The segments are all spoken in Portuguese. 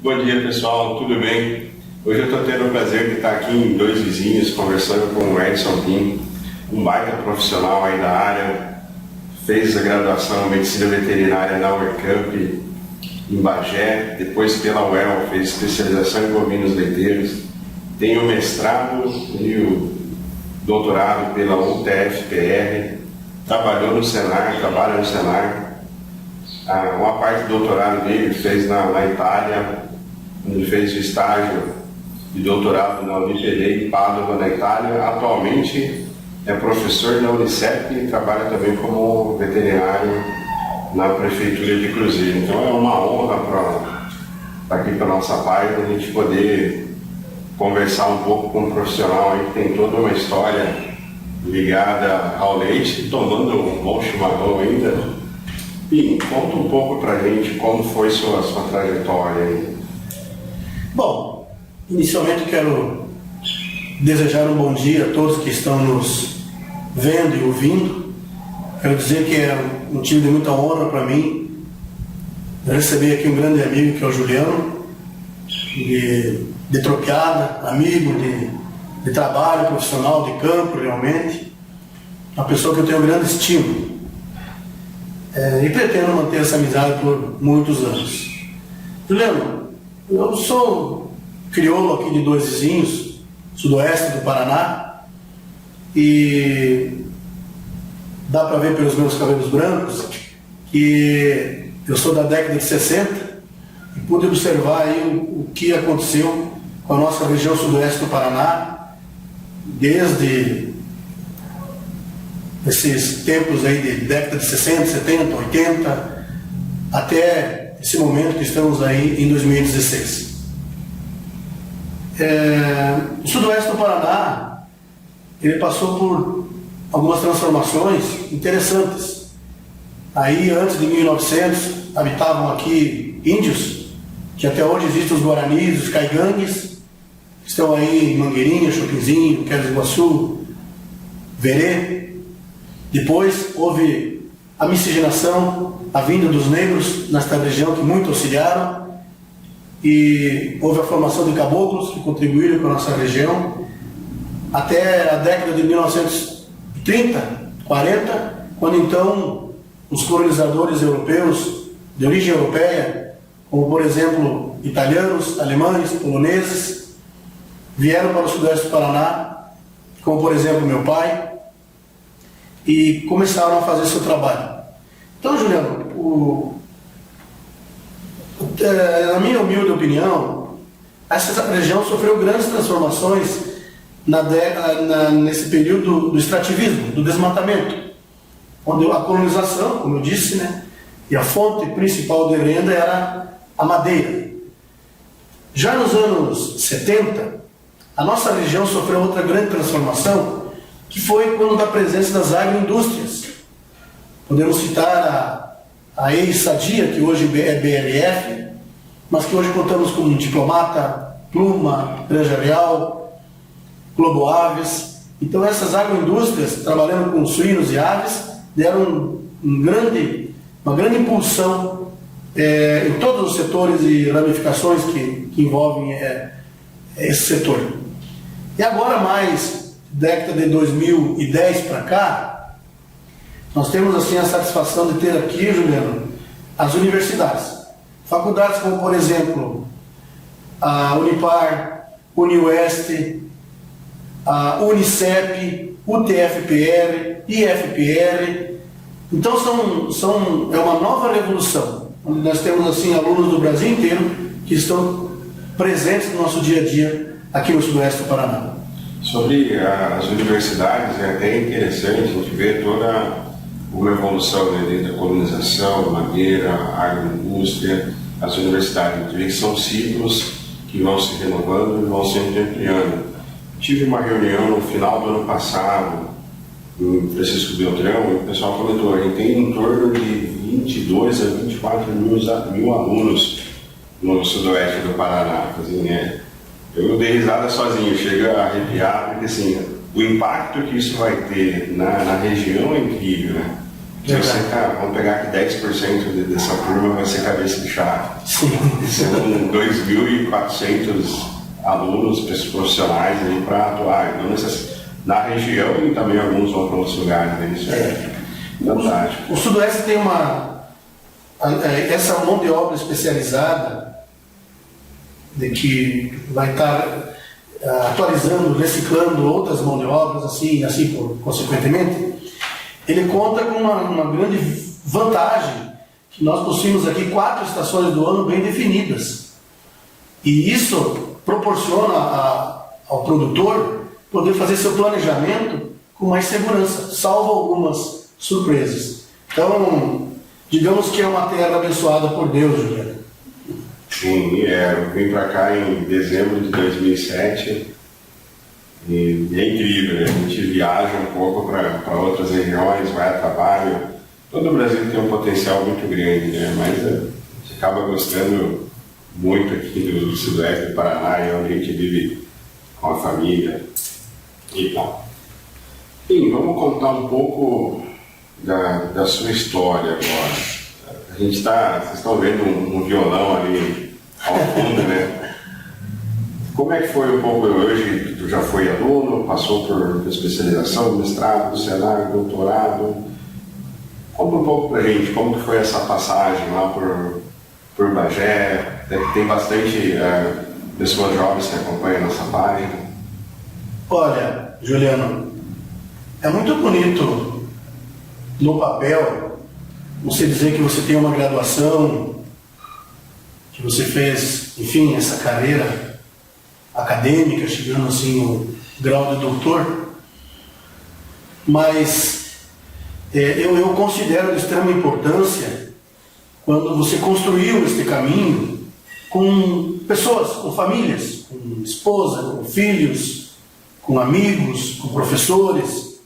Bom dia, pessoal, tudo bem? Hoje eu estou tendo o prazer de estar aqui em Dois Vizinhos, conversando com o Edson Pim, um baita profissional aí da área, fez a graduação em Medicina Veterinária na UERCamp, em Bagé, depois pela UEL, fez especialização em bovinos leiteiros, tem o mestrado e o doutorado pela UTF-PR, trabalhou no Senar, trabalha no Senar. Uma parte do doutorado dele ele fez na Itália, onde fez o estágio de doutorado na Unipd em Padova, na Itália. Atualmente é professor na Unicep e trabalha também como veterinário na Prefeitura de Cruzeiro. Então é uma honra para aqui para a nossa página a gente poder conversar um pouco com um profissional aí que tem toda uma história ligada ao leite, tomando um bom chimarrão ainda. Pim, conta um pouco para a gente como foi sua trajetória aí. Bom, inicialmente quero desejar um bom dia a todos que estão nos vendo e ouvindo. Quero dizer que é um motivo de muita honra para mim receber aqui um grande amigo que é o Juliano, de tropiada, amigo de trabalho profissional, de campo realmente, uma pessoa que eu tenho um grande estima. E pretendo manter essa amizade por muitos anos. Juliano, eu sou crioulo aqui de Dois Vizinhos, sudoeste do Paraná, e dá para ver pelos meus cabelos brancos que eu sou da década de 60 e pude observar aí o que aconteceu com a nossa região sudoeste do Paraná desde esses tempos aí de década de 60, 70, 80 até esse momento que estamos aí em 2016. O sudoeste do Paraná ele passou por algumas transformações interessantes. Aí antes de 1900 habitavam aqui índios, que até hoje existem os guaranis, os caigangues, que estão aí em Mangueirinha, Chopinzinho, Quero de Iguaçu, Verê. Depois houve a miscigenação, a vinda dos negros nesta região que muito auxiliaram, e houve a formação de caboclos que contribuíram com a nossa região até a década de 1930, 40, quando então os colonizadores europeus de origem europeia, como por exemplo italianos, alemães, poloneses, vieram para o sudoeste do Paraná, como por exemplo meu pai, e começaram a fazer seu trabalho. Então, Juliano, na minha humilde opinião, essa região sofreu grandes transformações nesse período do extrativismo, do desmatamento, onde a colonização, como eu disse, né, e a fonte principal de renda era a madeira. Já nos anos 70, a nossa região sofreu outra grande transformação, que foi quando da presença das agroindústrias. Podemos citar a ex-Sadia, que hoje é BLF, mas que hoje contamos com Diplomata, Pluma, Granja Real, Globo Aves. Então essas agroindústrias, trabalhando com suínos e aves, deram uma grande impulsão em todos os setores e ramificações que envolvem esse setor. E agora mais década de 2010 para cá, nós temos assim a satisfação de ter aqui, Juliano, as universidades. Faculdades como, por exemplo, a Unipar, Uniueste, a Unicep, UTF-PR, IFPR. Então é uma nova revolução, onde nós temos assim alunos do Brasil inteiro que estão presentes no nosso dia a dia aqui no sudoeste do Paraná. Sobre as universidades, é até interessante a gente ver toda uma evolução, né, desde a colonização, madeira, agroindústria, as universidades. A gente vê que são ciclos que vão se renovando e vão sempre ampliando. Tive uma reunião no final do ano passado em Francisco Beltrão e o pessoal comentou, a gente tem em torno de 22 a 24 mil alunos no sudoeste do Paraná. Assim, eu dei risada sozinho, chega a arrepiar, porque assim, o impacto que isso vai ter na região é incrível, né? Se você vamos pegar que 10% dessa turma vai ser cabeça de chave. São 2.400 alunos, profissionais para atuar na região e também alguns vão para outros lugares. Né? Isso é fantástico. O Sudoeste tem essa mão de obra especializada de que vai estar atualizando, reciclando outras mãos de obras, assim consequentemente. Ele conta com uma grande vantagem, que nós possuímos aqui 4 estações do ano bem definidas. E isso proporciona ao produtor poder fazer seu planejamento com mais segurança, salvo algumas surpresas. Então, digamos que é uma terra abençoada por Deus, Juliana. Sim, eu vim para cá em dezembro de 2007. E é incrível, né? A gente viaja um pouco para outras regiões, vai a trabalho. Todo o Brasil tem um potencial muito grande, né? Mas a gente acaba gostando muito aqui do Sudoeste do Paraná, onde a gente vive com a família e tal. Sim, vamos contar um pouco da sua história agora. Vocês estão vendo um violão ali ao fundo, né? Como é que foi um pouco hoje? Tu já foi aluno, passou por especialização, mestrado, Senai, doutorado. Conta um pouco pra gente como que foi essa passagem lá por Bagé. Tem bastante pessoas jovens que acompanham nossa página. Olha, Juliano, é muito bonito no papel você dizer que você tem uma graduação, que você fez, enfim, essa carreira acadêmica, chegando assim no grau de doutor, mas eu considero de extrema importância quando você construiu este caminho com pessoas, com famílias, com esposa, com filhos, com amigos, com professores.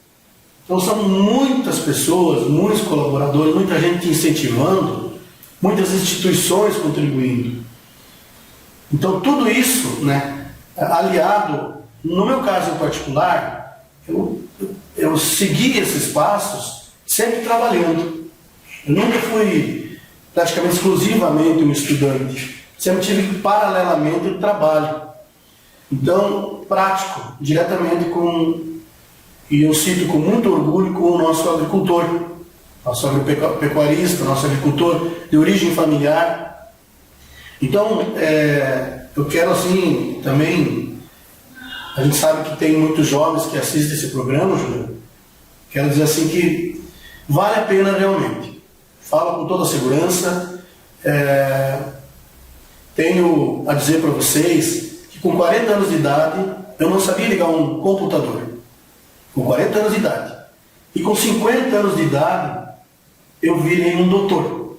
Então são muitas pessoas, muitos colaboradores, muita gente te incentivando, muitas instituições contribuindo. Então tudo isso, né, aliado, no meu caso em particular, eu segui esses passos sempre trabalhando. Eu nunca fui praticamente exclusivamente um estudante, sempre tive paralelamente o trabalho. Então, prático, diretamente e eu cito com muito orgulho, com o nosso agricultor, nosso agropecuarista, nosso agricultor de origem familiar. Então, eu quero assim, também, a gente sabe que tem muitos jovens que assistem esse programa, Júlio. Quero dizer assim que vale a pena realmente. Falo com toda a segurança. Tenho a dizer para vocês que com 40 anos de idade, eu não sabia ligar um computador. Com 40 anos de idade. E com 50 anos de idade, eu virei um doutor.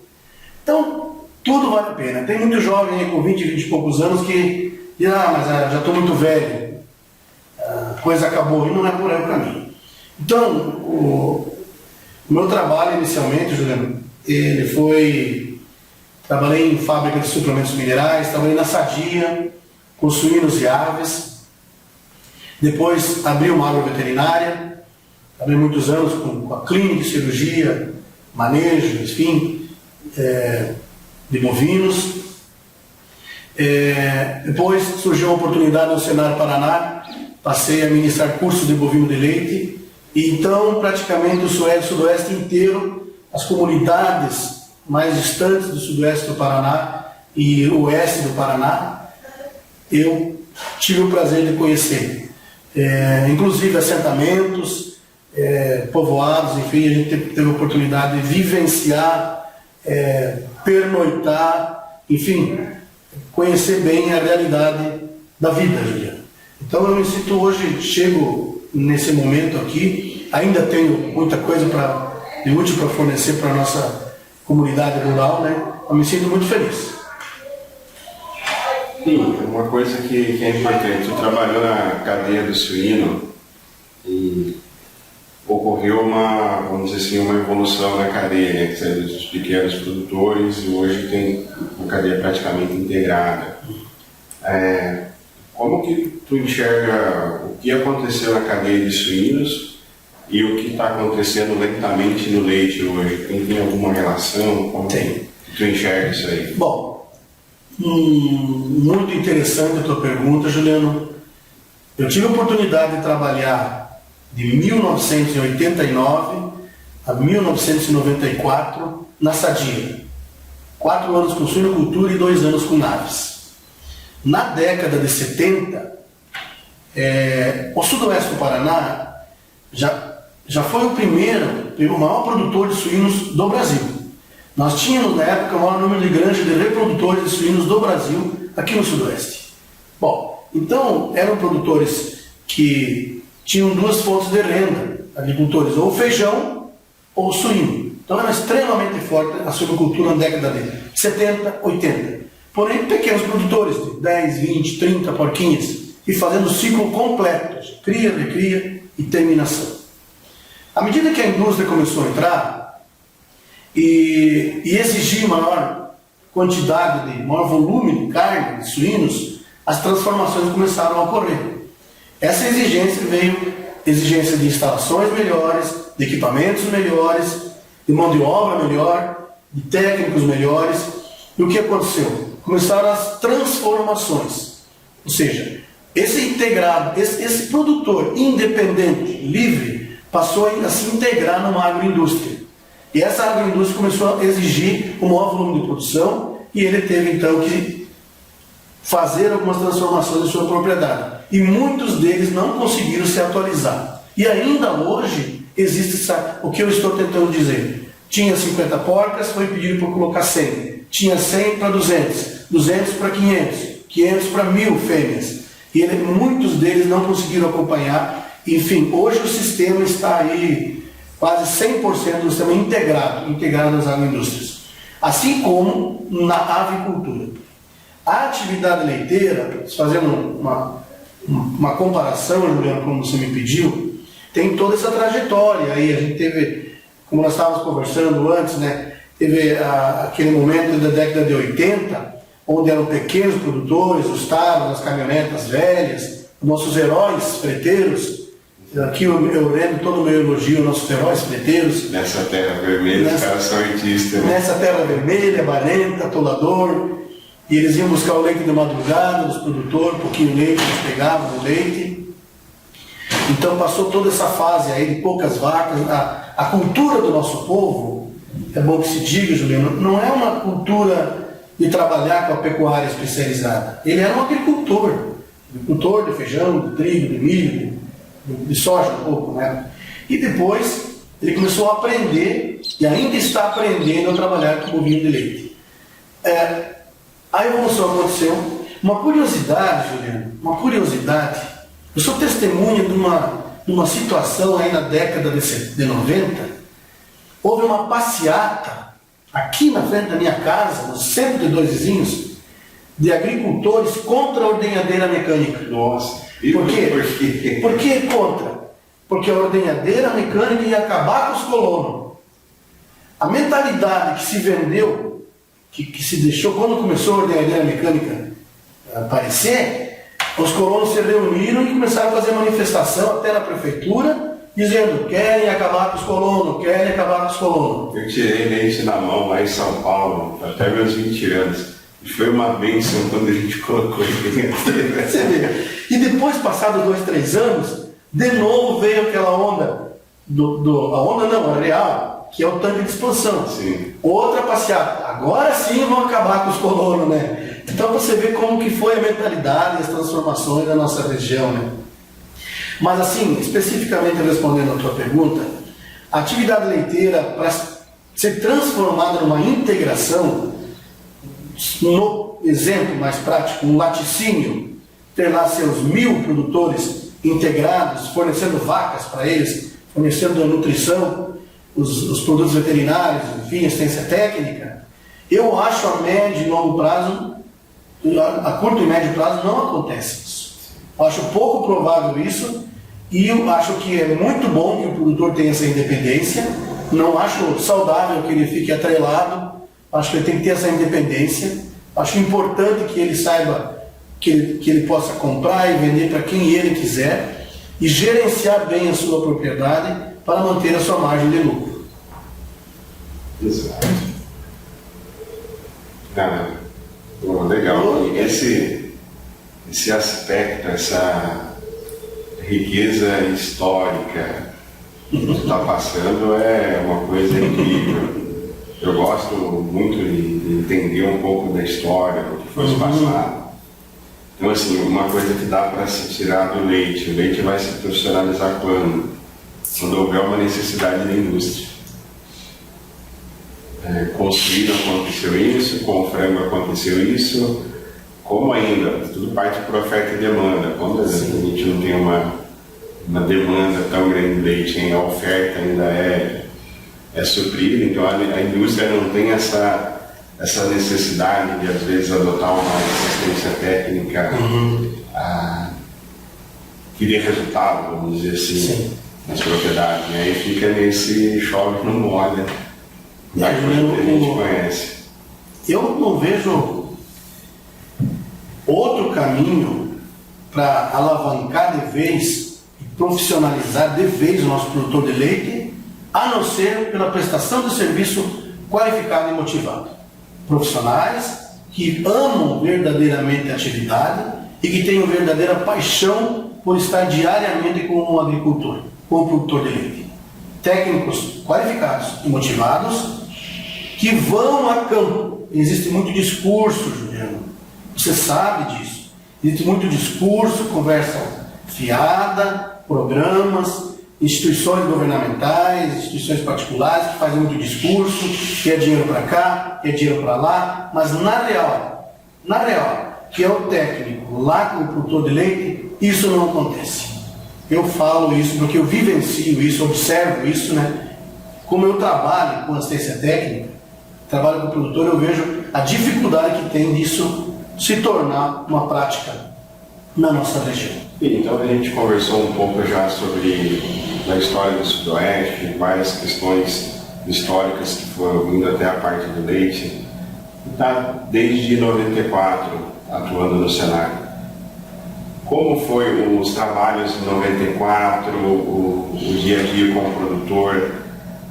Então, tudo vale a pena. Tem muito jovem aí com 20 e poucos anos que diz, mas já estou muito velho, a coisa acabou, e não é por aí para mim. Então, o meu trabalho inicialmente, Juliano, trabalhei em fábrica de suplementos minerais, trabalhei na Sadia, com suínos e aves, depois abri uma agroveterinária, trabalhei muitos anos com a clínica de cirurgia, manejo, enfim, de bovinos. Depois surgiu a oportunidade no Senar Paraná, passei a ministrar cursos de bovino de leite, e então praticamente o sudoeste inteiro, as comunidades mais distantes do sudoeste do Paraná e o oeste do Paraná, eu tive o prazer de conhecer, inclusive assentamentos, povoados, enfim, a gente teve a oportunidade de vivenciar, pernoitar, enfim, conhecer bem a realidade da vida, Juliana. Então eu me sinto hoje, chego nesse momento aqui, ainda tenho muita coisa de útil para fornecer para a nossa comunidade rural, né? Eu me sinto muito feliz. Sim, uma coisa que é importante, tu trabalhou na cadeia do suíno e ocorreu vamos dizer assim, uma evolução na cadeia, né? Que saiu dos pequenos produtores e hoje tem uma cadeia praticamente integrada. Como que tu enxerga o que aconteceu na cadeia de suínos e o que está acontecendo lentamente no leite hoje? Tem alguma relação? Como Tem. tu enxerga isso aí? Bom, muito interessante a tua pergunta, Juliano. Eu tive a oportunidade de trabalhar de 1989 a 1994 na Sadia. 4 anos com suinocultura e 2 anos com aves. Na década de 70, o sudoeste do Paraná já foi o maior produtor de suínos do Brasil. Nós tínhamos na época o maior número de granjas de reprodutores de suínos do Brasil aqui no sudoeste. Bom, então eram produtores que tinham 2 fontes de renda, agricultores, ou feijão ou suíno. Então era extremamente forte a suinocultura na década de 70, 80. Porém, pequenos produtores de 10, 20, 30 porquinhas e fazendo o ciclo completo, de cria, recria e terminação. À medida que a indústria começou a entrar e exigir maior quantidade, maior volume de carne, de suínos, as transformações começaram a ocorrer. Essa exigência veio exigência de instalações melhores, de equipamentos melhores, de mão de obra melhor, de técnicos melhores. E o que aconteceu? Começaram as transformações. Ou seja, esse integrado, esse produtor independente, livre, passou a se integrar numa agroindústria. E essa agroindústria começou a exigir um maior volume de produção e ele teve então que fazer algumas transformações em sua propriedade. E muitos deles não conseguiram se atualizar. E ainda hoje existe o que eu estou tentando dizer. Tinha 50 porcas, foi pedido para colocar 100. Tinha 100 para 200, 200 para 500, 500 para 1000 fêmeas. E muitos deles não conseguiram acompanhar. Enfim, hoje o sistema está aí quase 100% do sistema integrado nas agroindústrias. Assim como na avicultura. A atividade leiteira, fazendo uma comparação, Juliano, como você me pediu, tem toda essa trajetória. Aí a gente teve, como nós estávamos conversando antes, né, teve aquele momento da década de 80, onde eram pequenos produtores, os tarros, as caminhonetas velhas, nossos heróis freteiros. Aqui eu lembro todo o meu elogio aos nossos heróis freteiros. Nessa terra vermelha, os caras são artistas. Né? Nessa terra vermelha, barenta, atolador. E eles iam buscar o leite de madrugada dos produtores, um pouquinho de leite, eles pegavam o leite. Então passou toda essa fase aí de poucas vacas. A cultura do nosso povo, é bom que se diga, Juliano, não é uma cultura de trabalhar com a pecuária especializada. Ele era um agricultor de feijão, de trigo, de milho, de soja um pouco, né? E depois ele começou a aprender, e ainda está aprendendo a trabalhar com bovino de leite. A evolução aconteceu. Uma curiosidade, Juliano, eu sou testemunha de uma situação aí na década de 90. Houve uma passeata aqui na frente da minha casa, no centro de Dois Vizinhos, de agricultores contra a ordenhadeira mecânica. Nossa, por quê? Por que contra? Porque a ordenhadeira mecânica ia acabar com os colonos. A mentalidade que se vendeu, que se deixou quando começou a ordenhadeira mecânica aparecer, os colonos se reuniram e começaram a fazer manifestação até na prefeitura, dizendo: querem acabar com os colonos, querem acabar com os colonos. Eu tirei leite na mão lá em São Paulo, até meus 20 anos. E foi uma bênção quando a gente colocou ele. Você vê. E depois, passados 2, 3 anos, de novo veio aquela onda, a onda não, a real, que é o tanque de expansão. Sim. Outra passeada. Agora sim vão acabar com os colonos, né? Então você vê como que foi a mentalidade e as transformações da nossa região, né? Mas assim, especificamente respondendo a tua pergunta, a atividade leiteira, para ser transformada numa integração, no exemplo mais prático, um laticínio, ter lá seus 1000 produtores integrados, fornecendo vacas para eles, fornecendo a nutrição, os produtos veterinários, enfim, assistência técnica, eu acho a médio e longo prazo, a curto e médio prazo não acontece isso. Eu acho pouco provável isso, e eu acho que é muito bom que o produtor tenha essa independência. Não acho saudável que ele fique atrelado, acho que ele tem que ter essa independência. Acho importante que ele saiba que ele possa comprar e vender para quem ele quiser e gerenciar bem a sua propriedade para manter a sua margem de lucro. Exato. Bom, legal. E esse aspecto, essa riqueza histórica que tu está passando é uma coisa incrível. Eu gosto muito de entender um pouco da história, do que foi passado. Então, assim, uma coisa que dá para se tirar do leite. O leite vai se profissionalizar quando? Quando houver uma necessidade da indústria. Com o suíno aconteceu isso, com o frango aconteceu isso, como ainda, tudo parte por oferta e demanda. Quando a gente não tem uma demanda tão grande de leite, a oferta ainda é suprida, então a indústria não tem essa necessidade de, às vezes, adotar uma assistência técnica que dê resultado, vamos dizer assim, Sim. nas propriedades. E aí fica nesse chove não molha da coisa que a gente conhece. Eu não vejo outro caminho para alavancar de vez e profissionalizar de vez o nosso produtor de leite, a não ser pela prestação de serviço qualificado e motivado. Profissionais que amam verdadeiramente a atividade e que tenham verdadeira paixão por estar diariamente com o agricultor, com o produtor de leite. Técnicos qualificados e motivados que vão a campo. Existe muito discurso, Juliano, você sabe disso. Existe muito discurso, conversa fiada, programas, instituições governamentais, instituições particulares que fazem muito discurso, que é dinheiro para cá, que é dinheiro para lá, mas na real, que é o técnico lá com o produtor de leite, isso não acontece. Eu falo isso porque eu vivencio isso, observo isso, né? Como eu trabalho com assistência técnica, trabalho com o produtor, eu vejo a dificuldade que tem disso se tornar uma prática na nossa região. Então a gente conversou um pouco já sobre a história do Sudoeste, várias questões históricas que foram vindo até a parte do leite. Está desde 94 atuando no Senar. Como foi os trabalhos em 94, o dia a dia com o produtor,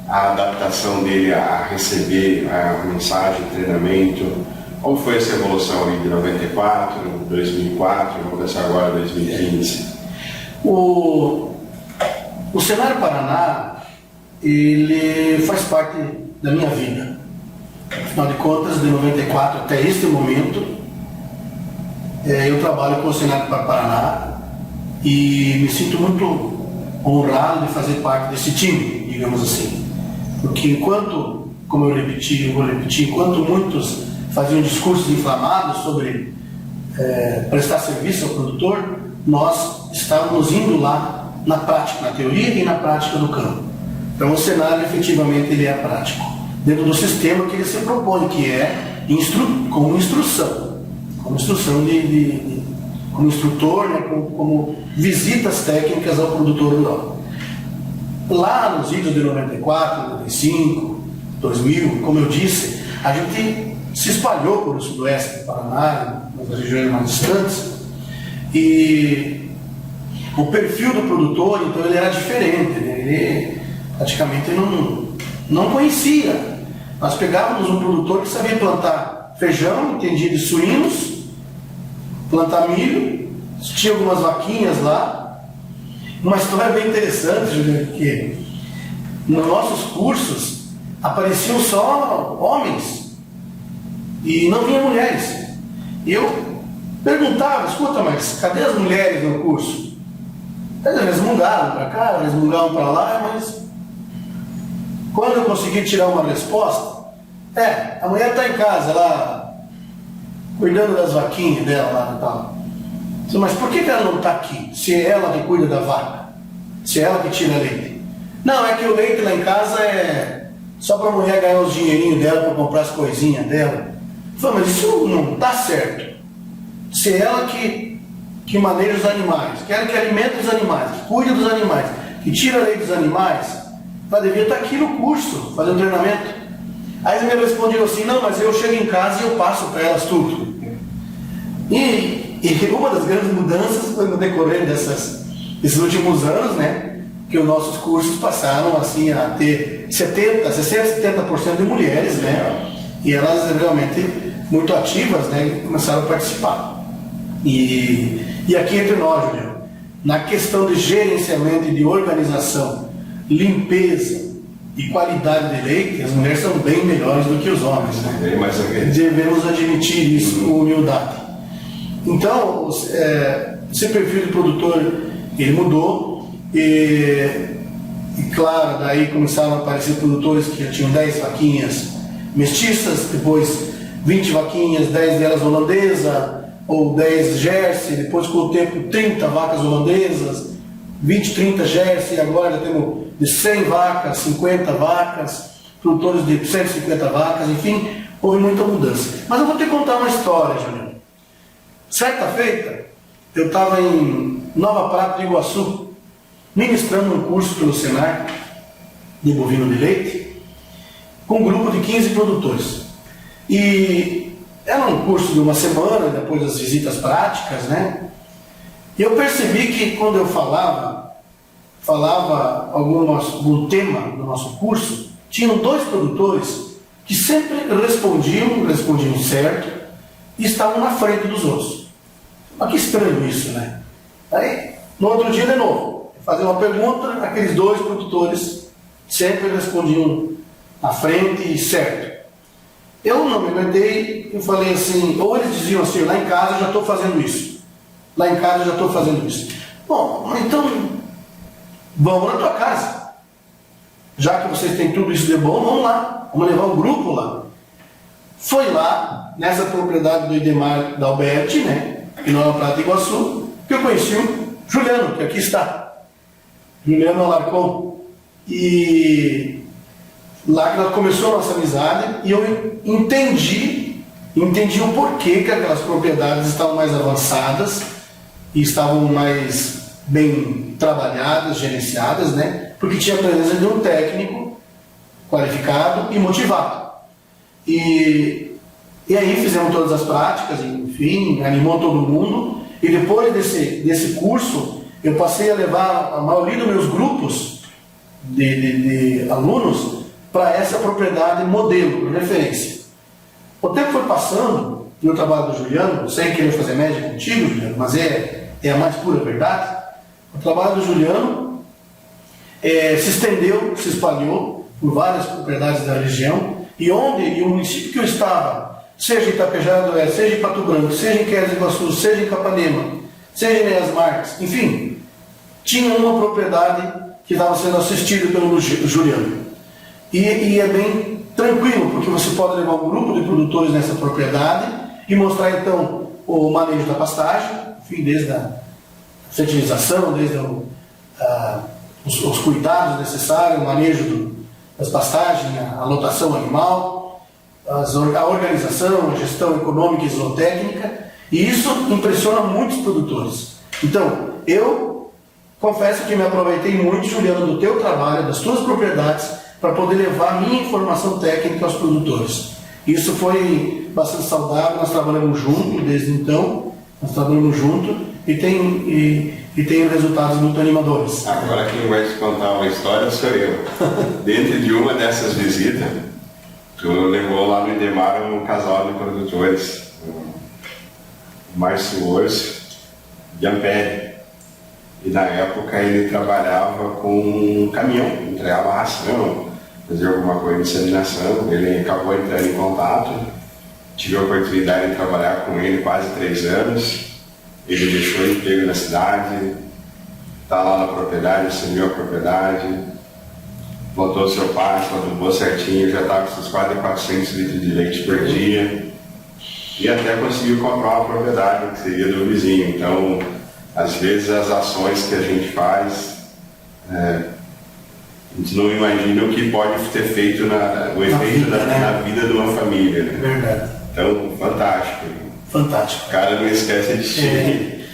a adaptação dele a receber a mensagem, treinamento? Como foi essa evolução ali de 94, 2004, vamos começar agora 2015? O Senar Paraná, ele faz parte da minha vida. Afinal de contas, de 94 até este momento, eu trabalho com o Senar Paraná e me sinto muito honrado de fazer parte desse time, digamos assim. Porque enquanto, como eu vou repetir, enquanto muitos faziam discursos inflamados sobre prestar serviço ao produtor, nós estávamos indo lá na prática, na teoria e na prática do campo. Então o cenário efetivamente ele é prático, dentro do sistema que ele se propõe, que é como instrução como instrutor, né, como visitas técnicas ao produtor rural. Lá nos idos de 94, 95, 2000, como eu disse, a gente se espalhou por o sudoeste do Paraná, nas regiões mais distantes, e o perfil do produtor, então, ele era diferente, né? Ele praticamente não conhecia. Nós pegávamos um produtor que sabia plantar feijão, entendia de suínos, plantar milho, tinha algumas vaquinhas lá. Uma história bem interessante, Juliano, porque nos nossos cursos apareciam só homens e não vinha mulheres. E eu perguntava, escuta, mas cadê as mulheres no curso? Eles mudaram para cá, eles mudaram para lá, mas quando eu consegui tirar uma resposta, a mulher está em casa lá, cuidando das vaquinhas dela lá e tal. Mas por que ela não está aqui, se é ela que cuida da vaca? Se é ela que tira leite? Não, é que o leite lá em casa é só para a mulher ganhar os dinheirinhos dela, para comprar as coisinhas dela. Eu falei, mas isso não está certo. Se é ela que maneja os animais, que alimenta os animais, que cuida dos animais, que tira leite dos animais, ela devia estar aqui no curso, fazendo treinamento. Aí eles me responderam assim, não, mas eu chego em casa e eu passo para elas tudo. E uma das grandes mudanças foi no decorrer desses últimos anos, né? que os nossos cursos passaram assim a ter 60, 70% de mulheres, né? E elas realmente muito ativas, né? Começaram a participar. E aqui entre nós, Juliano, na questão de gerenciamento e de organização, limpeza e qualidade de leite, as mulheres são bem melhores do que os homens, né? Bem mais ou menos. Devemos admitir isso com humildade. Então, esse perfil de produtor, ele mudou e claro, daí começaram a aparecer produtores que já tinham 10 vaquinhas mestiças, depois 20 vaquinhas, 10 delas holandesa, ou 10 Jersey, depois com o tempo 30 vacas holandesas, 20, 30 Jersey, agora já temos de 100 vacas, 50 vacas, produtores de 150 vacas, enfim, houve muita mudança. Mas eu vou te contar uma história, Juliano. Certa feita, eu estava em Nova Prata do Iguaçu, ministrando um curso pelo Senar de bovino de leite, com um grupo de 15 produtores. E era um curso de uma semana, depois das visitas práticas, né? E eu percebi que quando eu falava algum tema do nosso curso, tinham 2 produtores que sempre respondiam certo e estavam na frente dos outros. Mas que estranho isso, né? Aí, no outro dia de novo, fazer uma pergunta, aqueles 2 produtores sempre respondiam na frente e certo. Eu não me aguentei, eu falei assim, ou eles diziam assim, lá em casa eu já estou fazendo isso. Lá em casa eu já estou fazendo isso. Bom, então, vamos na tua casa. Já que vocês têm tudo isso de bom, vamos lá. Vamos levar um grupo lá. Foi lá, nessa propriedade do Idemar Dalberti, né, em Nova Prata do Iguaçu, que eu conheci o Juliano, que aqui está. Juliano Alarcon. E lá que começou a nossa amizade e eu entendi o porquê que aquelas propriedades estavam mais avançadas e estavam mais bem trabalhadas, gerenciadas, né? Porque tinha a presença de um técnico qualificado e motivado. E aí fizemos todas as práticas, enfim, animou todo mundo. E depois desse curso, eu passei a levar a maioria dos meus grupos de alunos para essa propriedade modelo, referência. O tempo foi passando, e o trabalho do Juliano, sem querer fazer média contigo, Juliano, mas é a mais pura verdade, o trabalho do Juliano se estendeu, se espalhou por várias propriedades da região, e o município que eu estava, seja em Itapejara do Oeste, seja em Pato Branco, seja em Queiroz do Iguaçu, seja em Capanema, seja em Neias Marques, enfim, tinha uma propriedade que estava sendo assistida pelo Juliano. E é bem tranquilo, porque você pode levar um grupo de produtores nessa propriedade e mostrar então o manejo da pastagem, enfim, desde a fertilização, desde os cuidados necessários, o manejo das pastagens, a lotação animal, a organização, a gestão econômica e zootécnica, e isso impressiona muitos produtores. Então, eu confesso que me aproveitei muito, Juliano, do teu trabalho, das tuas propriedades, para poder levar a minha informação técnica aos produtores. Isso foi bastante saudável, nós trabalhamos juntos desde então, e tem resultados muito animadores. Agora quem vai te contar uma história sou eu. Dentro de uma dessas visitas, tu levou lá no Idemar um casal de produtores, o Márcio Orso e Ampere. E na época ele trabalhava com um caminhão, entregava ração, fazia alguma coisa de inseminação. Ele acabou entrando em contato, tive a oportunidade de trabalhar com ele quase 3 anos. Ele deixou o emprego na cidade, está lá na propriedade, assumiu a propriedade, botou o seu pasto, adubou certinho, já está com seus quase 400 litros de leite por dia. E até conseguiu comprar uma propriedade que seria do vizinho. Então, às vezes as ações que a gente faz, a gente não imagina o que pode ter feito o efeito na vida de uma família. Né? Verdade. Então, fantástico. Fantástico. O cara não esquece de ti.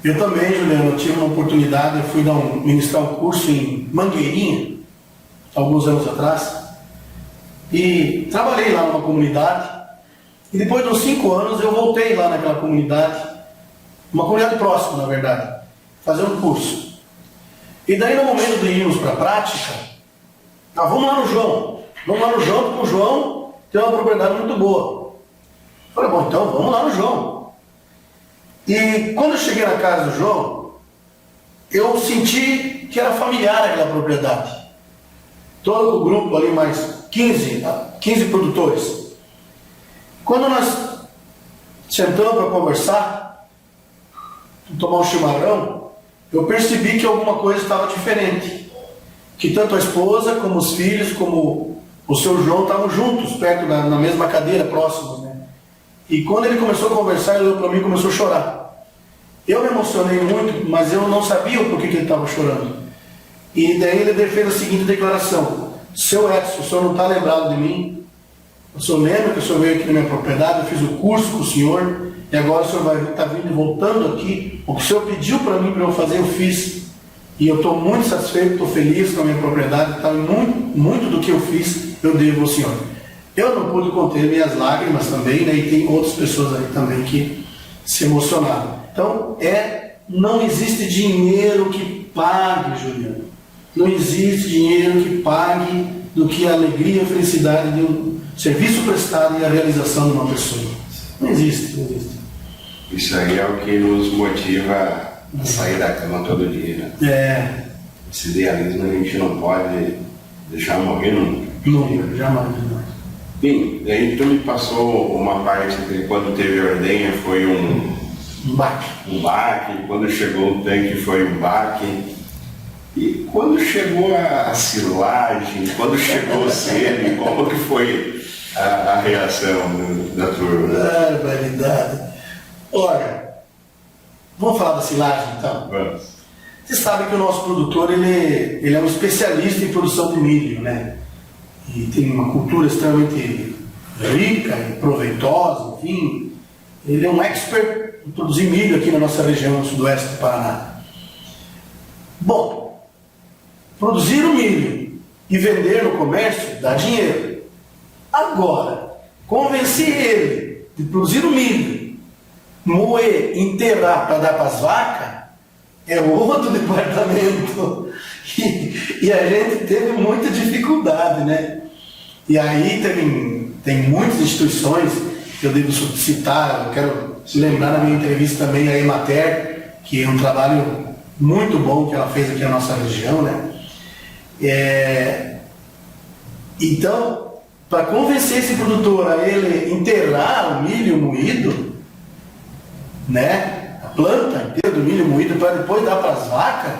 Eu também, Juliano, eu tive uma oportunidade, eu fui ministrar um curso em Mangueirinha, alguns anos atrás, e trabalhei lá numa comunidade, e depois de uns 5 anos eu voltei lá naquela comunidade, uma comunidade próxima, na verdade, fazer um curso. E daí no momento de irmos para a prática, vamos lá no João. Vamos lá no João, porque o João tem uma propriedade muito boa. Eu falei, bom, então vamos lá no João. E quando eu cheguei na casa do João, eu senti que era familiar aquela propriedade. Todo o grupo ali, mais 15 produtores. Quando nós sentamos para conversar, tomar um chimarrão, eu percebi que alguma coisa estava diferente. Que tanto a esposa, como os filhos, como o seu João estavam juntos, perto na mesma cadeira, próximos, né? E quando ele começou a conversar, ele olhou para mim e começou a chorar. Eu me emocionei muito, mas eu não sabia o porquê que ele estava chorando. E daí ele fez a seguinte declaração: seu Edson, o senhor não está lembrado de mim? O senhor lembra que o senhor veio aqui na minha propriedade, eu fiz o curso com o senhor, e agora o senhor vai estar vindo e voltando aqui. O que o senhor pediu para mim para eu fazer, eu fiz. E eu estou muito satisfeito, estou feliz com a minha propriedade, tá? Muito do que eu fiz eu devo ao senhor. Eu não pude conter minhas lágrimas também, né? E tem outras pessoas aí também que se emocionaram. Então, não existe dinheiro que pague, Juliano. Não existe dinheiro que pague do que a alegria e a felicidade de um serviço prestado e a realização de uma pessoa. Não existe, não existe. Isso aí é o que nos motiva a sair da cama todo dia, né? Esse idealismo a gente não pode deixar morrer nunca. Nunca, jamais. Bem, aí tu me passou uma parte que quando teve a ordenha foi um baque, quando chegou o tanque foi um baque, e quando chegou a silagem, quando chegou o sêmen, como que foi a reação da turma? Barbaridade. Olha, vamos falar da silagem então? Vamos. Você sabe que o nosso produtor ele é um especialista em produção de milho, né? E tem uma cultura extremamente rica e proveitosa, enfim. Ele é um expert em produzir milho aqui na nossa região, no sudoeste do Paraná. Bom, produzir o milho e vender no comércio dá dinheiro. Agora, convencer ele de produzir o milho, moer, enterrar para dar para as vacas, é outro departamento. E a gente teve muita dificuldade, né? E aí tem muitas instituições que eu devo citar. Eu quero lembrar na minha entrevista também a Emater, que é um trabalho muito bom que ela fez aqui na nossa região, né? Então, para convencer esse produtor a ele enterrar o milho moído, né? A planta inteira do milho moído para depois dar para as vacas,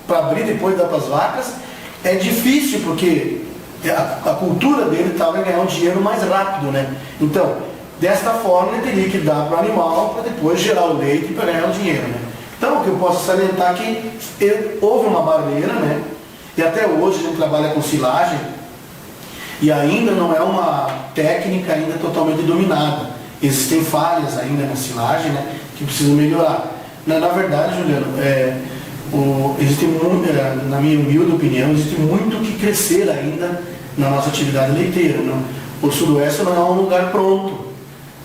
para abrir depois dar para as vacas, é difícil, porque a cultura dele estava em ganhar um dinheiro mais rápido, né? Então, desta forma, ele teria que dar para o animal para depois gerar o leite para ganhar o dinheiro, né? Então, o que eu posso salientar é que houve uma barreira, né? E até hoje a gente trabalha com silagem e ainda não é uma técnica ainda totalmente dominada. Existem falhas ainda na silagem, né? Que precisam melhorar. Na verdade, Juliano, existe muito, na minha humilde opinião, existe muito que crescer ainda na nossa atividade leiteira. Não? O Sudoeste não é um lugar pronto.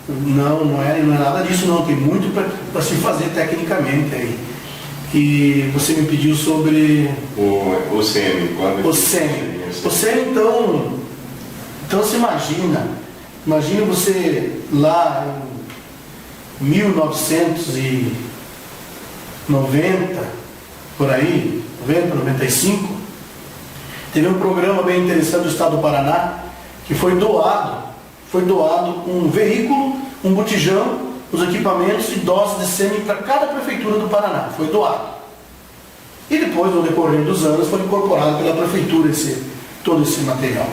Não é nada disso, não. Tem muito para se fazer tecnicamente aí. E você me pediu sobre o sêmen. O sêmen. O sêmen, então você imagina você lá em 1990, por aí, 90, 95, teve um programa bem interessante do estado do Paraná, que foi doado um veículo, um botijão, os equipamentos e doses de sêmen para cada prefeitura do Paraná. Foi doado. E depois, no decorrer dos anos, foi incorporado pela prefeitura todo esse material.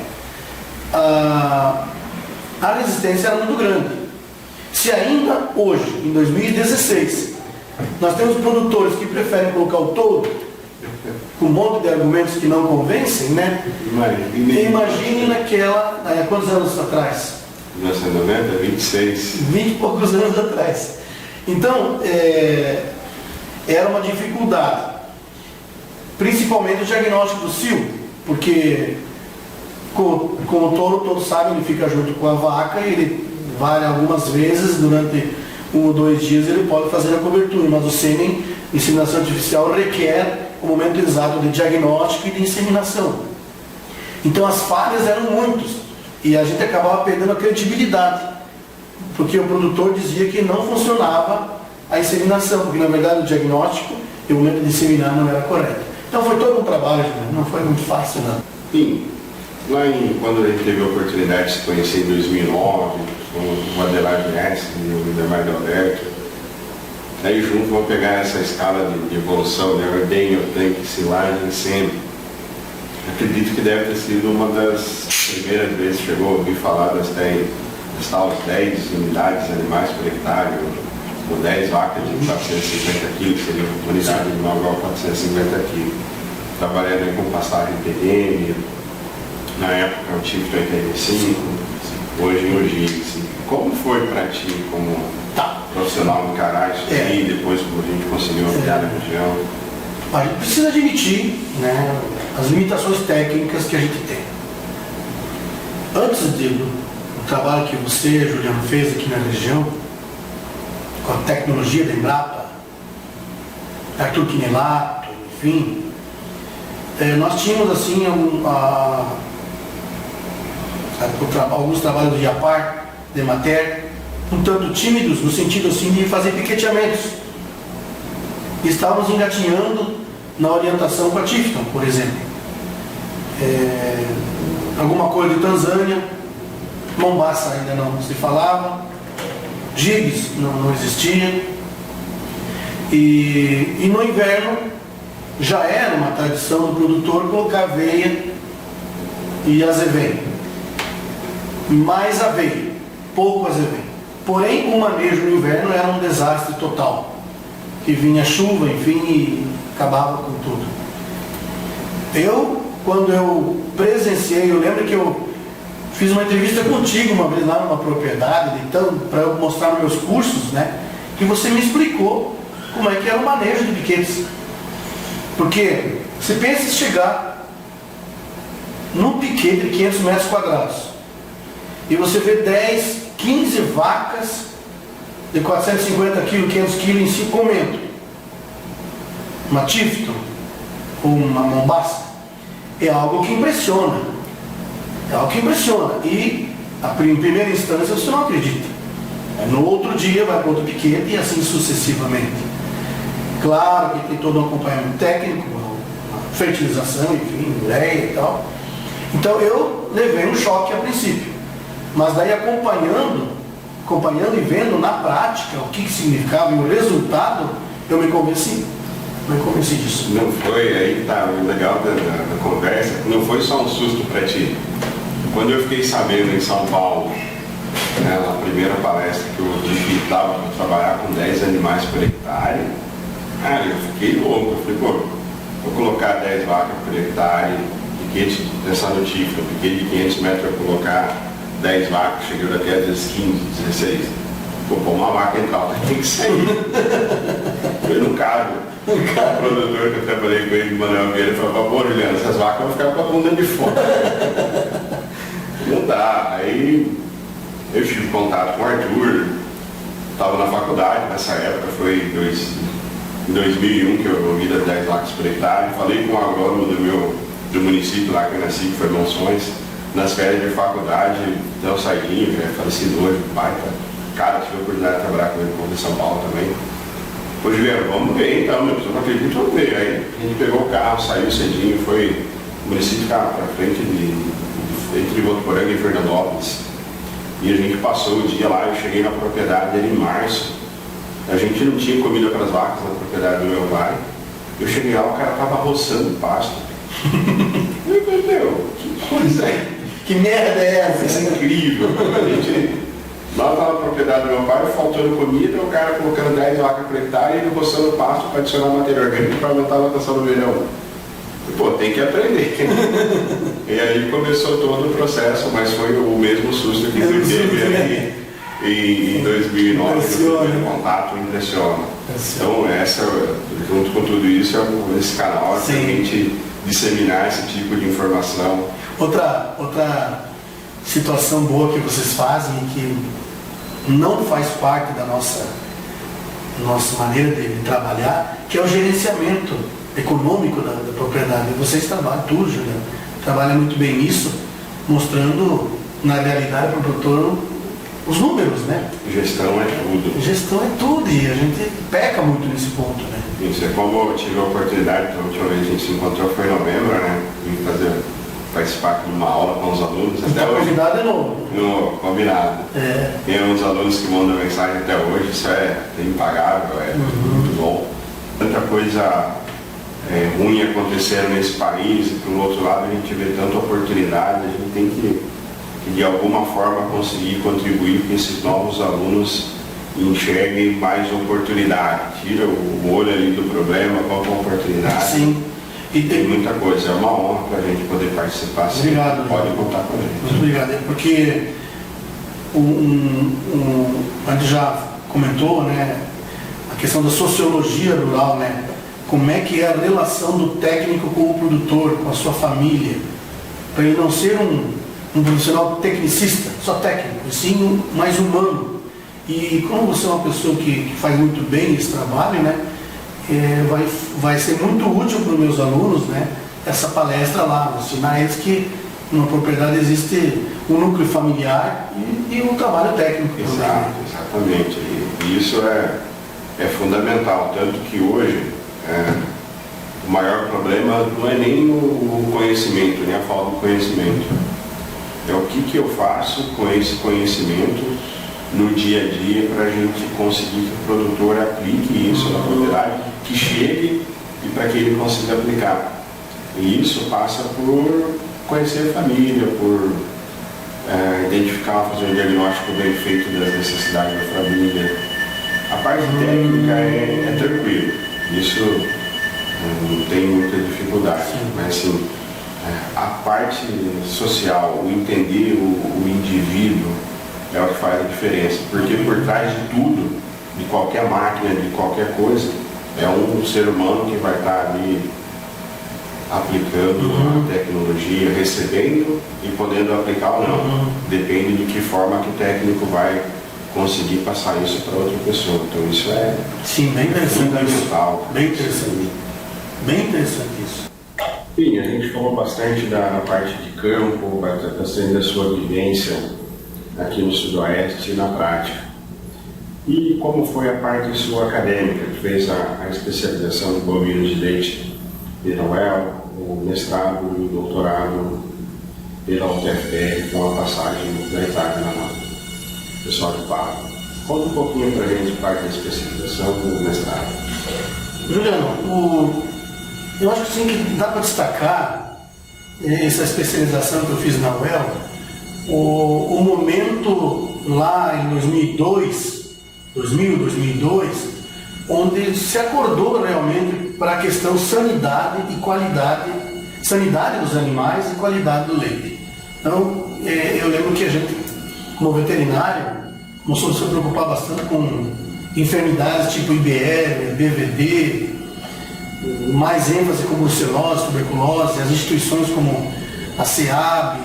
A resistência era muito grande. Se ainda hoje, em 2016, nós temos produtores que preferem colocar o touro, com um monte de argumentos que não convencem, né? Imagine naquela, há quantos anos atrás? 1990, 26. 20 e poucos anos atrás. Então, era uma dificuldade. Principalmente o diagnóstico do cio, porque com o touro, todos sabem, ele fica junto com a vaca e ele vai algumas vezes durante 1 ou 2 dias ele pode fazer a cobertura, mas o sêmen, inseminação artificial, requer o momento exato de diagnóstico e de inseminação. Então as falhas eram muitas e a gente acabava perdendo a credibilidade, porque o produtor dizia que não funcionava a inseminação, porque na verdade o diagnóstico e o momento de inseminar não era correto. Então foi todo um trabalho, não foi muito fácil não. Sim, quando a gente teve a oportunidade de se conhecer em 2009, com o Adelaide Mestre e o Demar Alberto, aí junto vamos pegar essa escala de evolução, né? Ordenho, tanque, silagem, sêmen. Acredito que deve ter sido uma das primeiras vezes que chegou a ouvir falar das tais 10 unidades animais por hectare, ou 10 vacas de 450 quilos, seria uma unidade animal igual a 450 quilos. Trabalhando aí com pastagem TDM, na época o Tifto 85, hoje em Ogivas. Como foi para ti, como profissional, encarar isso aí, depois como a gente conseguiu ampliar a região? A gente precisa admitir, né, as limitações técnicas que a gente tem. Antes do trabalho que você, Juliano, fez aqui na região, com a tecnologia da Embrapa, Arturquinelato, enfim, nós tínhamos assim alguns trabalhos de IAPAR, de Emater, um tanto tímidos no sentido assim de fazer piqueteamentos. Estávamos engatinhando na orientação com a Tifton, por exemplo. Alguma coisa de Tanzânia, Mombasa ainda não se falava, Gibbs não existia, e no inverno já era uma tradição do produtor colocar aveia e azevém, mais aveia, pouco azevém. Porém, o manejo no inverno era um desastre total, que vinha chuva, enfim, e acabava com tudo. Quando eu presenciei, eu lembro que eu fiz uma entrevista contigo uma vez lá numa propriedade, então, para eu mostrar nos meus cursos, né, que você me explicou como é que era o manejo de piquetes. Porque você pensa em chegar num piquete de 500 metros quadrados e você vê 10, 15 vacas de 450 kg, 500 kg em si comendo. Uma Tifton ou uma Mombasa é algo que impressiona. É algo que impressiona. E em primeira instância você não acredita. No outro dia vai para outro piquete e assim sucessivamente. Claro que tem todo um acompanhamento técnico, fertilização, enfim, ureia e tal. Então eu levei um choque a princípio. Mas daí acompanhando e vendo na prática o que significava e o resultado, eu me convenci disso. Não foi, aí tá o legal da conversa, não foi só um susto para ti. Quando eu fiquei sabendo em São Paulo, né, na primeira palestra que eu ouvi que dava para trabalhar com 10 animais por hectare, eu fiquei louco. Eu falei, vou colocar 10 vacas por hectare, piquete, pensando no Tifton, piquete de 500 metros para colocar 10 vacas, cheguei daqui às vezes 15, 16. Vou pôr uma vaca entrar, tem que sair. Foi no carro. O produtor que eu trabalhei com ele, Manuel Vieira, falou, pô, Juliano, essas vacas vão ficar com a bunda de fora. Não dá. Aí eu tive contato com o Arthur, estava na faculdade nessa época, foi em 2001 que eu ouvi das 10 vacas por hectare. Falei com o agrônomo do município lá que eu nasci, que foi Monções, nas férias de faculdade, Del Saiguinho, que é falecido hoje, pai, cara, tive a oportunidade de trabalhar com ele com São Paulo também. Hoje vieram, vamos ver então, meu, eu não acredito, vamos ver. Aí a gente pegou o carro, saiu cedinho, foi o município para frente entre Votuporanga e Fernandópolis. E a gente passou o dia lá, eu cheguei na propriedade dele em março. A gente não tinha comida para as vacas na propriedade do meu pai. Eu cheguei lá, o cara estava roçando pasto. Eu falei, meu, que coisa é? Que merda é essa? Isso é incrível. Lá estava a propriedade do meu pai, faltando comida, o cara colocando 10 vacas por hectare e ele roçando pasto para adicionar matéria orgânica para aumentar a lotação do verão. Pô, tem que aprender. E aí começou todo o processo, mas foi o mesmo susto que eu teve ali em 2009, o primeiro contato impressiona. Então, junto com tudo isso, é esse canal para a gente disseminar esse tipo de informação. Outra situação boa que vocês fazem, que não faz parte da nossa maneira de trabalhar, que é o gerenciamento econômico da propriedade. Vocês trabalham, tu, Juliano, trabalha muito bem nisso, mostrando na realidade para o produtor os números, né? Gestão é tudo. Gestão é tudo e a gente peca muito nesse ponto, né? Isso é como eu tive a oportunidade, a última vez que a gente se encontrou foi em novembro, né? Vim participar de uma aula com os alunos. Até hoje. Convidado é novo. No combinado. Tem uns alunos que mandam mensagem até hoje, isso é impagável, é muito bom. Tanta coisa ruim acontecendo nesse país e por outro lado a gente vê tanta oportunidade, a gente tem que de alguma forma conseguir contribuir para esses novos alunos enxerguem mais oportunidade, tira o olho ali do problema, qual é a oportunidade. Sim. E tem muita coisa, é uma honra para a gente poder participar. Obrigado. Pode contar com a gente. Muito obrigado, porque a gente já comentou, né, a questão da sociologia rural, né, como é que é a relação do técnico com o produtor, com a sua família, para ele não ser um profissional tecnicista, só técnico, e sim mais humano. E como você é uma pessoa que faz muito bem esse trabalho, né, vai ser muito útil para os meus alunos, né, essa palestra lá, ensinar eles que numa propriedade existe um núcleo familiar e um trabalho técnico. Exatamente. E isso é fundamental, tanto que hoje o maior problema não é nem o conhecimento, nem a falta de conhecimento. É o que eu faço com esse conhecimento no dia a dia para a gente conseguir que o produtor aplique isso na propriedade, que chegue e para que ele consiga aplicar. E isso passa por conhecer a família, por identificar, fazer um diagnóstico bem feito das necessidades da família. A parte técnica é tranquilo, isso não tem muita dificuldade, mas assim, a parte social, o entender o indivíduo é o que faz a diferença, porque por trás de tudo, de qualquer máquina, de qualquer coisa, é um ser humano que vai estar ali aplicando a tecnologia, recebendo e podendo aplicar ou não. Depende de que forma que o técnico vai conseguir passar isso para outra pessoa. Então isso é bem interessante, fundamental. Bem interessante. Bem interessante isso. Sim, a gente falou bastante da parte de campo, bastante da sua vivência aqui no Sudoeste e na prática. E como foi a parte sua acadêmica, que fez a especialização de bovinos de leite pela UEL, o mestrado e o doutorado pela UTFPR, com a passagem da Itália na pessoal de Pablo. Conta um pouquinho para a gente parte da especialização do mestrado. Juliano, eu acho que sim, que dá para destacar essa especialização que eu fiz na UEL, o momento lá em 2002, onde se acordou realmente para a questão sanidade e qualidade, sanidade dos animais e qualidade do leite. Então, eu lembro que a gente, como veterinário, começou a se preocupar bastante com enfermidades tipo IBL, BVD, mais ênfase com brucelose, tuberculose, as instituições como a SEAB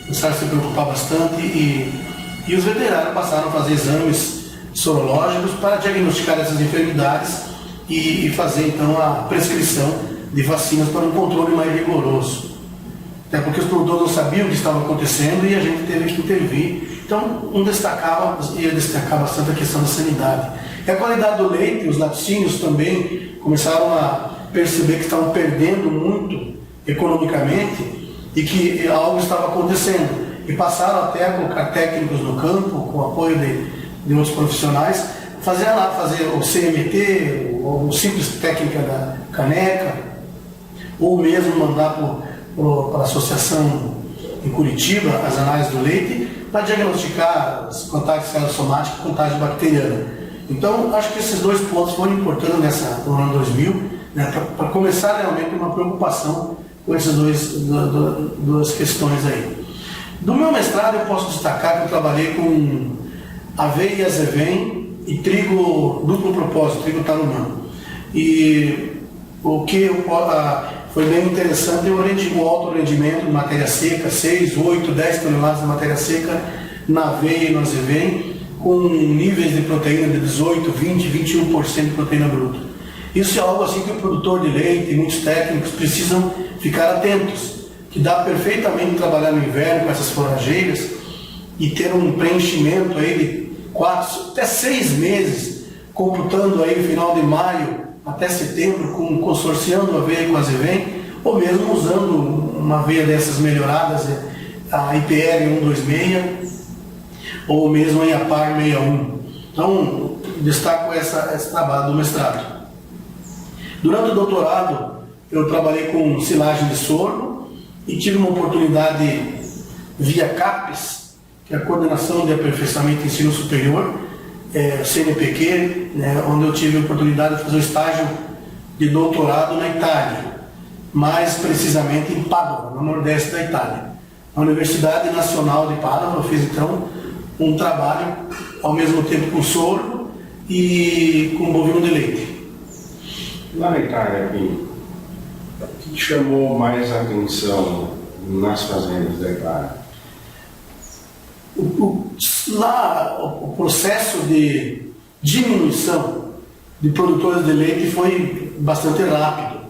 começaram a se preocupar bastante e os veterinários passaram a fazer exames sorológicos para diagnosticar essas enfermidades e fazer então a prescrição de vacinas para um controle mais rigoroso. Até porque os produtores não sabiam o que estava acontecendo e a gente teve que intervir. Então, ia destacar bastante a questão da sanidade. E a qualidade do leite, os laticínios também começaram a perceber que estavam perdendo muito economicamente e que algo estava acontecendo. E passaram até a colocar técnicos no campo, com o apoio de outros profissionais, fazer o CMT, ou simples técnica da caneca, ou mesmo mandar para a associação em Curitiba as análises do leite, para diagnosticar as contágios somáticos e contágio bacteriana. Então, acho que esses dois pontos foram importantes no ano 2000, né, para começar realmente uma preocupação com essas duas questões aí. Do meu mestrado, eu posso destacar que eu trabalhei com aveia e azevém e trigo duplo propósito, trigo tarumã. E o que foi bem interessante, o alto rendimento de matéria seca, 6, 8, 10 toneladas de matéria seca na aveia e no azevém, com níveis de proteína de 18, 20, 21% de proteína bruta. Isso é algo assim que o produtor de leite e muitos técnicos precisam ficar atentos, que dá perfeitamente trabalhar no inverno com essas forrageiras e ter um preenchimento aí de 4 até 6 meses, computando aí no final de maio até setembro, consorciando a aveia com a Zevem, ou mesmo usando uma aveia dessas melhoradas, a IPL 126, ou mesmo a IAPAR 61. Então, destaco esse trabalho do mestrado. Durante o doutorado, eu trabalhei com silagem de sorgo e tive uma oportunidade via CAPES, que é a Coordenação de Aperfeiçoamento e Ensino Superior, CNPq, né, onde eu tive a oportunidade de fazer um estágio de doutorado na Itália, mais precisamente em Padova, no nordeste da Itália. Na Universidade Nacional de Padova, eu fiz então um trabalho ao mesmo tempo com sorgo e com bovino de leite. Lá na Itália, Pinho, o que chamou mais a atenção nas fazendas da Itália? Lá, o processo de diminuição de produtores de leite foi bastante rápido.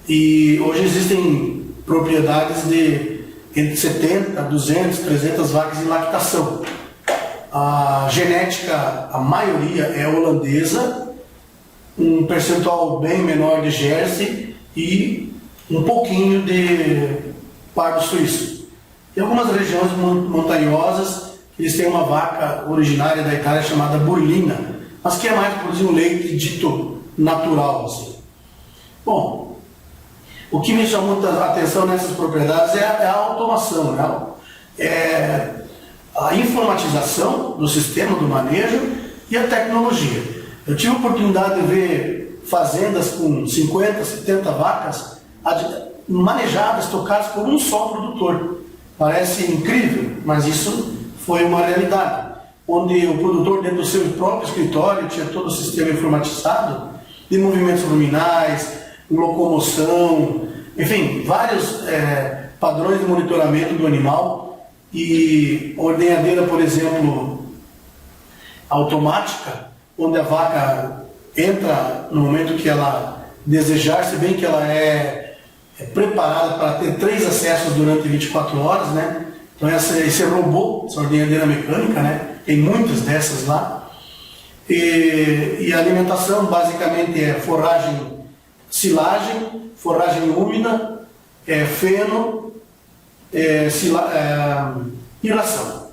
E hoje existem propriedades de entre 70, 200, 300 vacas em lactação. A genética, a maioria é holandesa, um percentual bem menor de Jersey e um pouquinho de pardo suíço. Em algumas regiões montanhosas, eles têm uma vaca originária da Itália chamada Burlina, mas que é mais produzir um leite dito natural. Assim. Bom, o que me chamou a atenção nessas propriedades é a automação, né? A informatização do sistema do manejo e a tecnologia. Eu tive a oportunidade de ver fazendas com 50, 70 vacas manejadas, tocadas por um só produtor. Parece incrível, mas isso foi uma realidade, onde o produtor dentro do seu próprio escritório tinha todo o sistema informatizado de movimentos luminais, locomoção, enfim, vários padrões de monitoramento do animal e ordenhadeira, por exemplo, automática, onde a vaca entra no momento que ela desejar, se bem que ela é preparada para ter 3 acessos durante 24 horas, né? Então esse robô, essa ordenhadeira mecânica, né? Tem muitas dessas lá. E a alimentação basicamente é forragem, silagem, forragem úmida, feno e ração.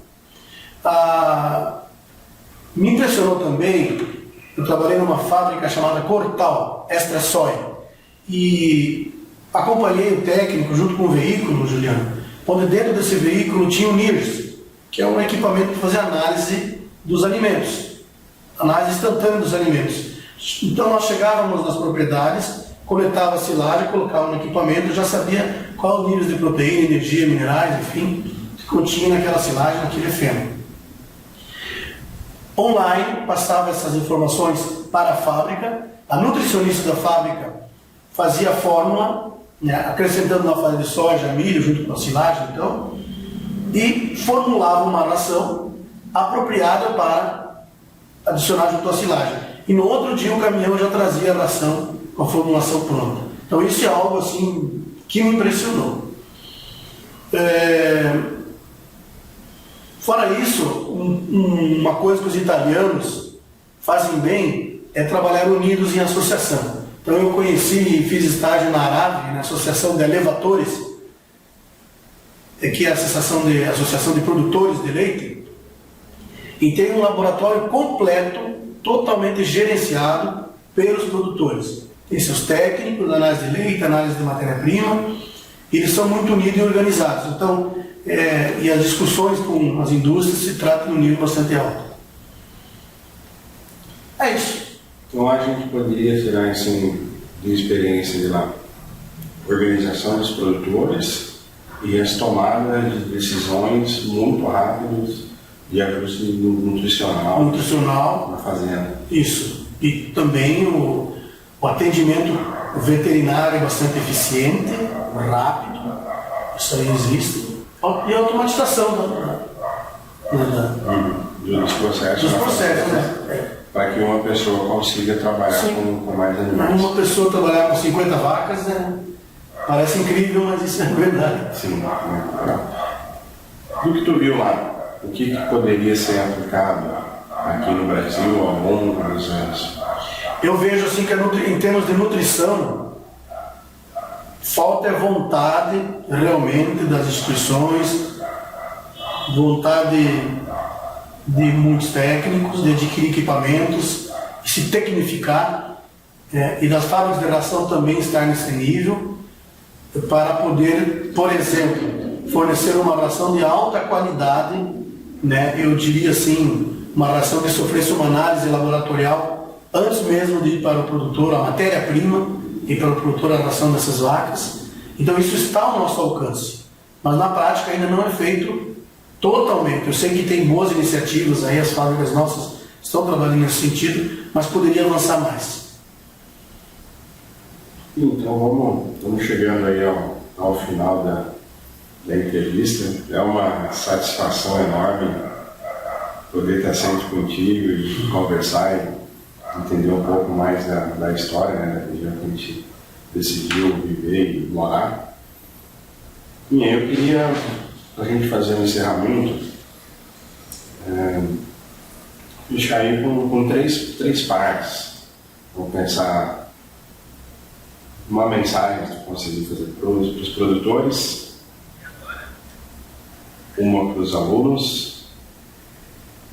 Me impressionou também, eu trabalhei numa fábrica chamada Cortal, Extra Soy, e acompanhei o técnico junto com o veículo, Juliano, onde dentro desse veículo tinha o NIRS, que é um equipamento para fazer análise dos alimentos, análise instantânea dos alimentos. Então nós chegávamos nas propriedades, coletava a silagem, colocava no equipamento, já sabia qual o nível de proteína, energia, minerais, enfim, que continha naquela silagem, naquele feno. Online, passava essas informações para a fábrica, a nutricionista da fábrica fazia a fórmula, né, acrescentando na farinha de soja, milho, junto com a silagem, então, e formulava uma ração apropriada para adicionar junto à silagem. E no outro dia o caminhão já trazia a ração com a formulação pronta. Então isso é algo assim que me impressionou. Fora isso, uma coisa que os italianos fazem bem é trabalhar unidos em associação. Então eu conheci e fiz estágio na Arábia, na Associação de Elevatores, que é a Associação de Produtores de Leite, e tem um laboratório completo, totalmente gerenciado pelos produtores. Tem seus técnicos, análise de leite, análise de matéria-prima, e eles são muito unidos e organizados. Então, e as discussões com as indústrias se tratam num nível bastante alto. É isso. Então a gente poderia tirar assim, de experiência de lá, organização dos produtores e as tomadas de decisões muito rápidas de ajuste nutricional na fazenda. Isso. E também o atendimento veterinário é bastante eficiente, rápido, isso aí existe. E a automatização dos processos. Dos processos, né? Para que uma pessoa consiga trabalhar com mais animais. Uma pessoa trabalhar com 50 vacas, né? Parece incrível, mas isso é verdade. Sim. Do que tu viu lá, o que poderia ser aplicado aqui no Brasil ao longo dos anos? Eu vejo assim que em termos de nutrição, falta é vontade realmente das instituições, vontade de muitos técnicos, de adquirir equipamentos, de se tecnificar, e das fábricas de ração também estar nesse nível, para poder, por exemplo, fornecer uma ração de alta qualidade, né? Eu diria assim, uma ração que sofresse uma análise laboratorial antes mesmo de ir para o produtor, a matéria-prima, e para o produtor a ração dessas vacas. Então isso está ao nosso alcance, mas na prática ainda não é feito totalmente. Eu sei que tem boas iniciativas aí, as fábricas nossas estão trabalhando nesse sentido, mas poderia avançar mais. Então vamos chegando aí ao final da entrevista. É uma satisfação enorme poder estar sempre contigo e conversar e entender um pouco mais da história, né, da região que a gente decidiu viver e morar. E eu queria, para a gente fazer um encerramento, deixar aí com três partes. Vamos pensar uma mensagem que tu conseguir fazer para os produtores, uma para os alunos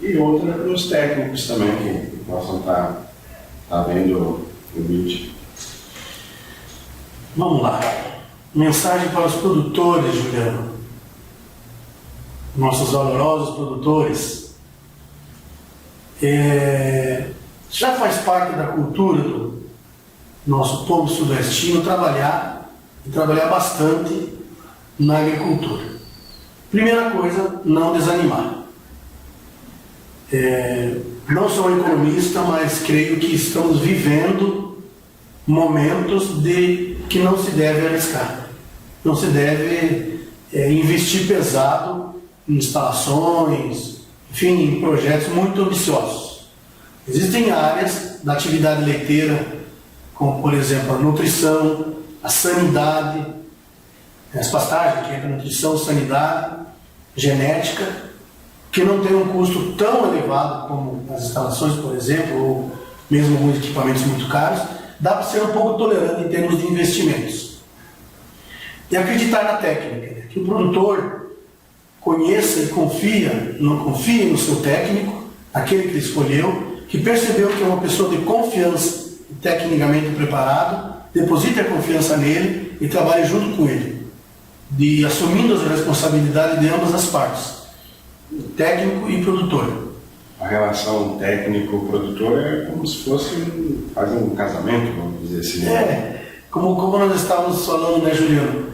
e outra para os técnicos também que possam estar vendo o vídeo. Vamos lá. Mensagem para os produtores, Juliano. Nossos valorosos produtores. Já faz parte da cultura do nosso povo sudestino trabalhar bastante na agricultura. Primeira coisa, não desanimar. Não sou um economista, mas creio que estamos vivendo momentos que não se deve arriscar. Não se deve investir pesado em instalações, enfim, em projetos muito ambiciosos. Existem áreas da atividade leiteira, como por exemplo a nutrição, a sanidade, as pastagens, que entra nutrição, sanidade, genética, que não tem um custo tão elevado como as instalações, por exemplo, ou mesmo alguns equipamentos muito caros. Dá para ser um pouco tolerante em termos de investimentos. E acreditar na técnica, que o produtor conheça e confie no seu técnico, aquele que ele escolheu, que percebeu que é uma pessoa de confiança, tecnicamente preparado, deposite a confiança nele e trabalhe junto com ele, assumindo as responsabilidades de ambas as partes, técnico e produtor. A relação técnico-produtor é como se fosse um casamento, vamos dizer assim. Como nós estávamos falando, né, Juliano?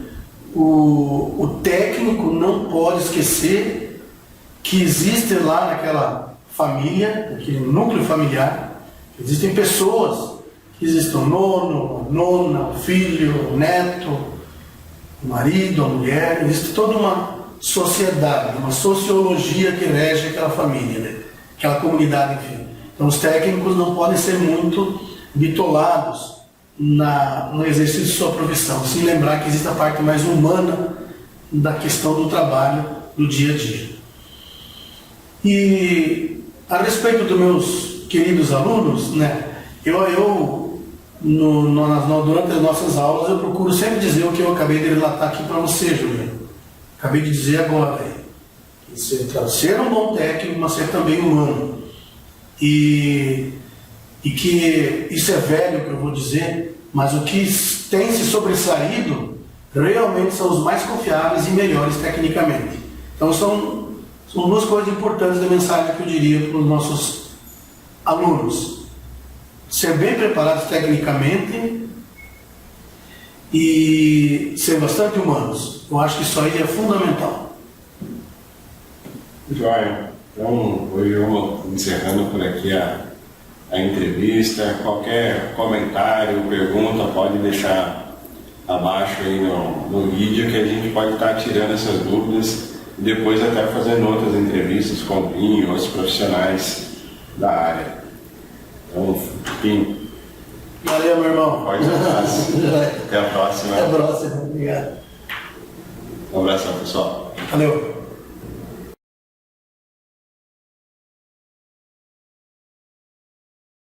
O técnico não pode esquecer que existe lá naquela família, naquele núcleo familiar, existem pessoas, existem o nono, a nona, o filho, o neto, o marido, a mulher, existe toda uma sociedade, uma sociologia que rege aquela família, né? Aquela comunidade, enfim. Então os técnicos não podem ser muito bitolados no exercício de sua profissão, sem lembrar que existe a parte mais humana da questão do trabalho do dia a dia. E a respeito dos meus queridos alunos, né, durante as nossas aulas eu procuro sempre dizer o que eu acabei de relatar aqui para você, Juliano. Acabei de dizer agora, ser um bom técnico, mas ser também humano. E que isso é velho que eu vou dizer, mas o que tem se sobressaído realmente são os mais confiáveis e melhores tecnicamente. Então são duas coisas importantes da mensagem que eu diria para os nossos alunos. Ser bem preparados tecnicamente e ser bastante humanos. Eu acho que isso aí é fundamental. Joia. Então, hoje vamos encerrando por aqui a entrevista. Qualquer comentário, pergunta, pode deixar abaixo aí no vídeo, que a gente pode estar tirando essas dúvidas depois até fazendo outras entrevistas com o Binho, outros profissionais da área. Então, enfim, Valeu, meu irmão. forte abraço. Até a próxima. Até a próxima. Obrigado. Um abração, pessoal. Valeu.